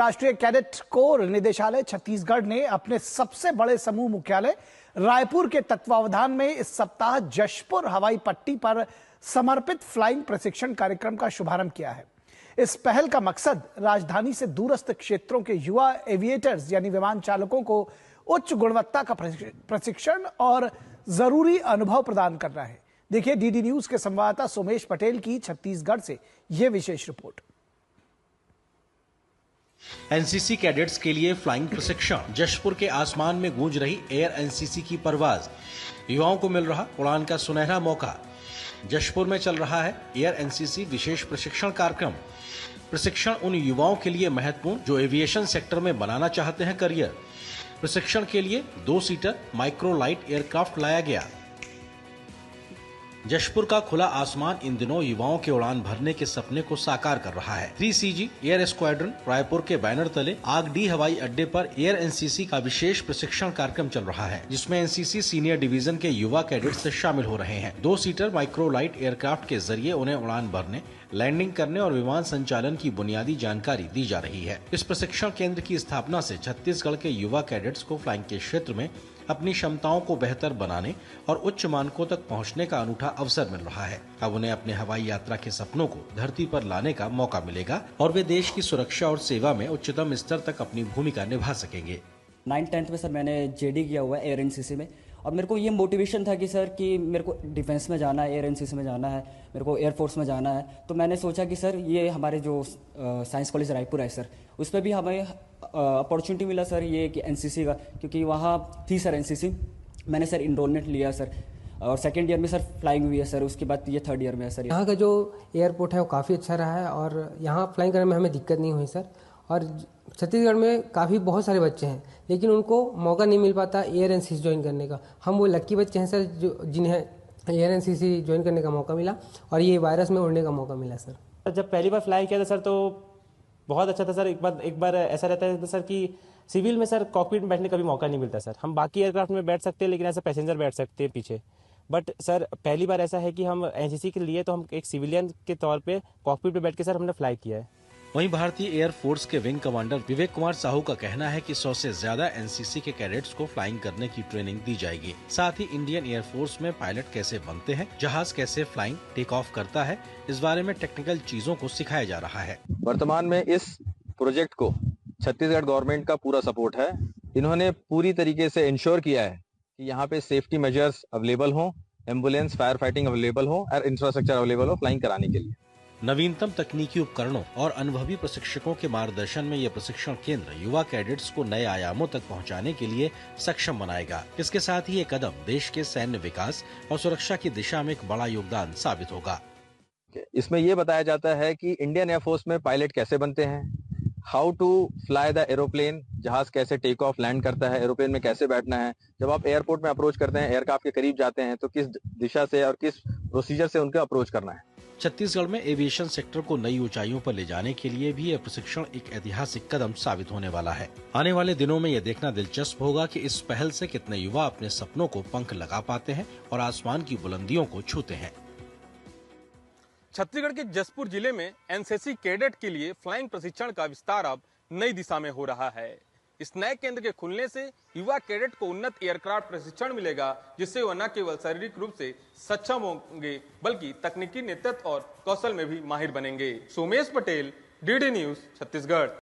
राष्ट्रीय cadet corps निदेशालय छत्तीसगढ़ ने अपने सबसे बड़े समूह मुख्यालय रायपुर के तत्वावधान में इस सप्ताह जशपुर हवाई पट्टी पर समर्पित फ्लाइंग प्रशिक्षण कार्यक्रम का शुभारंभ किया है। इस पहल का मकसद राजधानी से दूरस्थ क्षेत्रों के युवा एविएटर्स यानी विमान चालकों को उच्च गुणवत्ता का प्रशिक्षण और जरूरी अनुभव प्रदान करना है। देखिए डीडी न्यूज के संवाददाता सोमेश पटेल की छत्तीसगढ़ से यह विशेष रिपोर्ट। एनसीसी कैडेट्स के लिए फ्लाइंग प्रशिक्षण। जशपुर के आसमान में गूंज रही एयर एनसीसी की परवाज। युवाओं को मिल रहा उड़ान का सुनहरा मौका। जशपुर में चल रहा है एयर एनसीसी विशेष प्रशिक्षण कार्यक्रम। प्रशिक्षण उन युवाओं के लिए महत्वपूर्ण जो एविएशन सेक्टर में बनाना चाहते हैं करियर। प्रशिक्षण के लिए 2 सीटर माइक्रो लाइट एयरक्राफ्ट लाया गया। जशपुर का खुला आसमान इन दिनों युवाओं के उड़ान भरने के सपने को साकार कर रहा है। 3CG एयर स्क्वाड्रन रायपुर के बैनर तले आगडी हवाई अड्डे पर एयर एनसीसी का विशेष प्रशिक्षण कार्यक्रम चल रहा है, जिसमें एनसीसी सीनियर डिवीजन के युवा कैडेट्स शामिल हो रहे हैं। 2 सीटर माइक्रो लाइट एयरक्राफ्ट के जरिए उन्हें उड़ान भरने, लैंडिंग करने और विमान संचालन की बुनियादी जानकारी दी जा रही है। इस प्रशिक्षण केंद्र की स्थापना से छत्तीसगढ़ के युवा कैडेट्स को फ्लाइंग के क्षेत्र में अपनी क्षमताओं को बेहतर बनाने और उच्च मानकों तक पहुंचने का अनूठा अवसर मिल रहा है। अब उन्हें अपने हवाई यात्रा के सपनों को धरती पर लाने का मौका मिलेगा और वे देश की सुरक्षा और सेवा में उच्चतम स्तर तक अपनी भूमिका निभा सकेंगे। 9th-10th में सर मैंने जेडी किया हुआ है एयर एनसीसी में, और मेरे को ये मोटिवेशन था कि सर कि मेरे को डिफेंस में जाना है, एयर एनसीसी में जाना है, मेरे को एयरफोर्स में जाना है। तो मैंने सोचा कि सर ये हमारे जो साइंस कॉलेज रायपुर है सर, उस पर भी हमें अपॉर्चुनिटी मिला सर ये कि एनसीसी का, क्योंकि वहाँ थी सर एनसीसी। मैंने सर इनरोलमेंट लिया सर, और सेकेंड ईयर में सर फ्लाइंग हुई है सर, उसके बाद ये 3rd ईयर में है सर। यहाँ का जो एयरपोर्ट है वो काफ़ी अच्छा रहा है और यहाँ फ्लाइंग करने में हमें दिक्कत नहीं हुई सर। और छत्तीसगढ़ में काफ़ी बहुत सारे बच्चे हैं लेकिन उनको मौका नहीं मिल पाता एयर एनसीसी ज्वाइन करने का। हम वो लक्की बच्चे हैं सर जो जिन्हें एयर एनसीसी ज्वाइन करने का मौका मिला और ये वायरस में उड़ने का मौका मिला सर। जब पहली बार फ्लाई किया था सर तो बहुत अच्छा था सर। एक बार ऐसा रहता है सर कि सिविल में सर कॉकपिट में बैठने का भी मौका नहीं मिलता सर। हम बाकी एयरक्राफ्ट में बैठ सकते हैं लेकिन ऐसा पैसेंजर बैठ सकते हैं पीछे। बट सर पहली बार ऐसा है कि हम एनसीसी के लिए तो हम एक सिविलियन के तौर पे कॉकपिट पे बैठ के सर हमने फ्लाई किया है। वहीं भारतीय एयरफोर्स के विंग कमांडर विवेक कुमार साहू का कहना है कि 100 से ज्यादा एनसीसी के कैडेट्स को फ्लाइंग करने की ट्रेनिंग दी जाएगी। साथ ही इंडियन एयरफोर्स में पायलट कैसे बनते हैं, जहाज कैसे फ्लाइंग टेक ऑफ करता है, इस बारे में टेक्निकल चीजों को सिखाया जा रहा है। वर्तमान में इस प्रोजेक्ट को छत्तीसगढ़ गवर्नमेंट का पूरा सपोर्ट है। इन्होंने पूरी तरीके से इंश्योर किया है कि यहाँ पे सेफ्टी मेजर्स अवेलेबल हों, एम्बुलेंस फायर फाइटिंग अवेलेबल हो और इंफ्रास्ट्रक्चर अवेलेबल हो फ्लाइंग कराने के लिए। नवीनतम तकनीकी उपकरणों और अनुभवी प्रशिक्षकों के मार्गदर्शन में यह प्रशिक्षण केंद्र युवा कैडेट्स को नए आयामों तक पहुंचाने के लिए सक्षम बनाएगा। इसके साथ ही ये कदम देश के सैन्य विकास और सुरक्षा की दिशा में एक बड़ा योगदान साबित होगा। इसमें यह बताया जाता है कि इंडियन एयरफोर्स में पायलट कैसे बनते हैं, how to fly the aeroplane, जहाज कैसे टेक ऑफ लैंड करता है, एरोप्लेन में कैसे बैठना है, जब आप एयरपोर्ट में अप्रोच करते हैं, एयरक्राफ्ट के करीब जाते हैं तो किस दिशा से और किस प्रोसीजर से उनका अप्रोच करना है। छत्तीसगढ़ में एविएशन सेक्टर को नई ऊंचाइयों पर ले जाने के लिए भी यह प्रशिक्षण एक ऐतिहासिक कदम साबित होने वाला है। आने वाले दिनों में यह देखना दिलचस्प होगा कि इस पहल से कितने युवा अपने सपनों को पंख लगा पाते हैं और आसमान की बुलंदियों को छूते हैं। छत्तीसगढ़ के जशपुर जिले में एनसीसी कैडेट के लिए फ्लाइंग प्रशिक्षण का विस्तार अब नई दिशा में हो रहा है। इस नए केंद्र के खुलने से युवा कैडेट को उन्नत एयरक्राफ्ट प्रशिक्षण मिलेगा, जिससे वह न केवल शारीरिक रूप से सक्षम होंगे बल्कि तकनीकी नेतृत्व और कौशल में भी माहिर बनेंगे। Somesh Patel, DD news, Chhattisgarh.